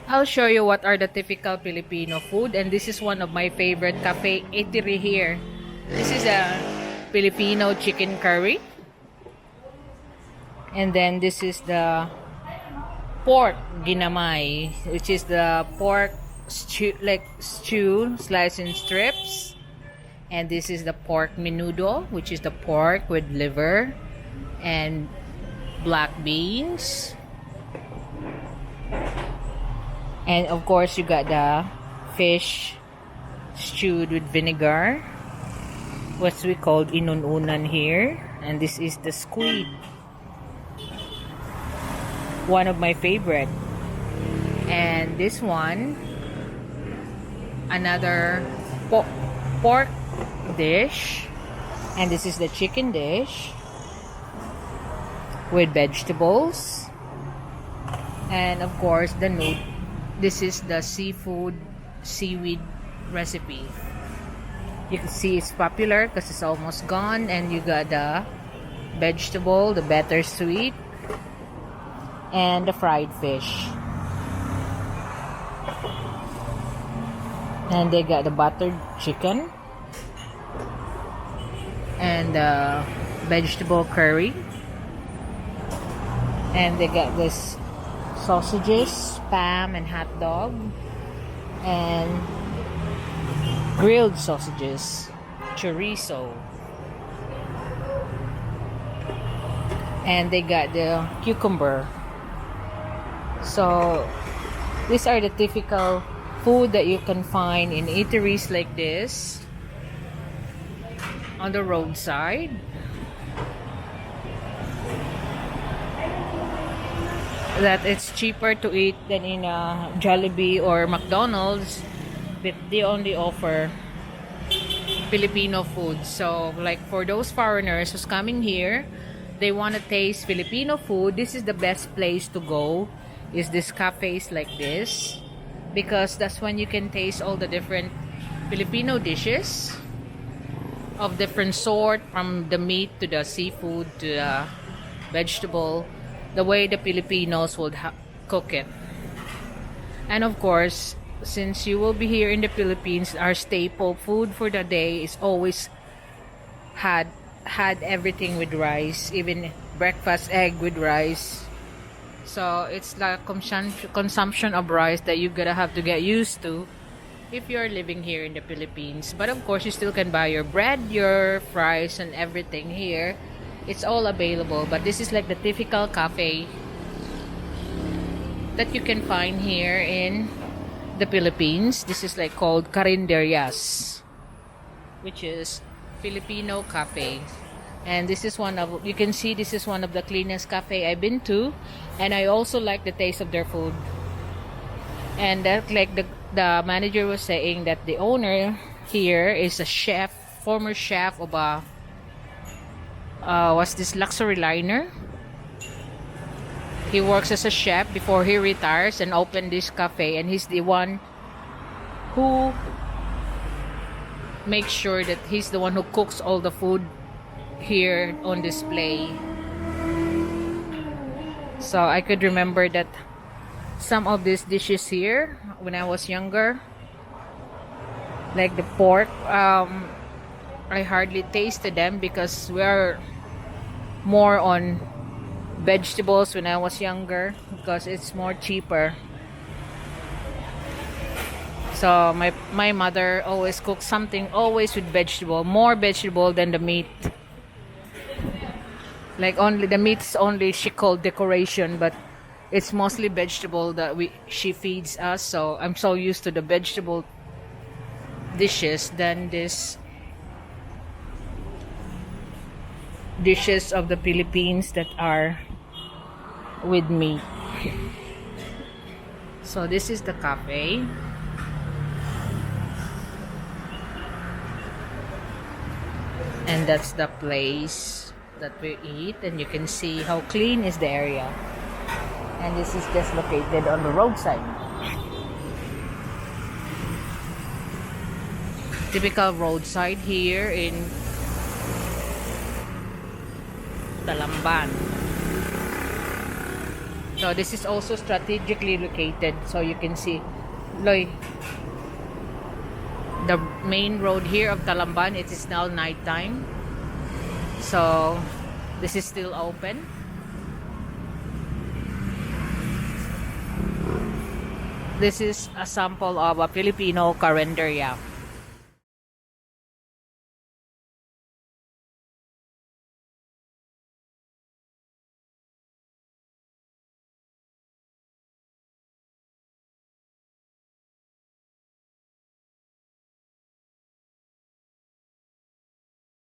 I'll show you what are the typical Filipino food, and this is one of my favorite cafe eatery here. This is a Filipino chicken curry, and then this is the pork ginamay, which is the pork stew, like stew sliced in strips, and this is the pork menudo, which is the pork with liver and black beans. And of course, you got the fish stewed with vinegar, what we call inununan here. And this is the squid, one of my favorite. And this one, another pork dish. And this is the chicken dish with vegetables. And of course, the noodle. This is the seaweed recipe. You can see it's popular because it's almost gone. And you got the vegetable, the bittersweet, and the fried fish. And they got the buttered chicken and the vegetable curry. And they got this sausages, spam, and hot dog, and grilled sausages, chorizo, and they got the cucumber. So these are the typical food that you can find in eateries like this on the roadside. That it's cheaper to eat than in a Jollibee or McDonald's, but they only offer Filipino food. So like for those foreigners who's coming here, they want to taste Filipino food, this is the best place to go, is this cafes like this, because that's when you can taste all the different Filipino dishes of different sort, from the meat to the seafood to the vegetable, the way the Filipinos would cook it. And of course, since you will be here in the Philippines, our staple food for the day is always had everything with rice, even breakfast egg with rice. So it's like consumption of rice that you're gonna have to get used to if you're living here in the Philippines. But of course, you still can buy your bread, your fries, and everything here. It's all available, but this is like the typical cafe that you can find here in the Philippines. This is like called Carenderias, which is Filipino cafe. And this is one of, you can see this is one of the cleanest cafe I've been to, and I also like the taste of their food. And that, like the manager was saying, that the owner here is a chef, former chef of a was this luxury liner. He works as a chef before he retires and opened this cafe, and he's the one who makes sure that he's the one who cooks all the food here on display. So I could remember that some of these dishes here when I was younger, like the pork, I hardly tasted them because we are more on vegetables when I was younger, because it's more cheaper. So my mother always cooks something always with vegetable, more vegetable than the meat. Like only the meat's only she called decoration, but it's mostly vegetable that she feeds us. So I'm so used to the vegetable dishes than this dishes of the Philippines that are with meat. So this is the cafe. And that's the place that we eat, and you can see how clean is the area. And this is just located on the roadside. Typical roadside here in Talamban. So this is also strategically located, so you can see, Loy, the main road here of Talamban. It is now nighttime, so this is still open. This is a sample of a Filipino Carenderia.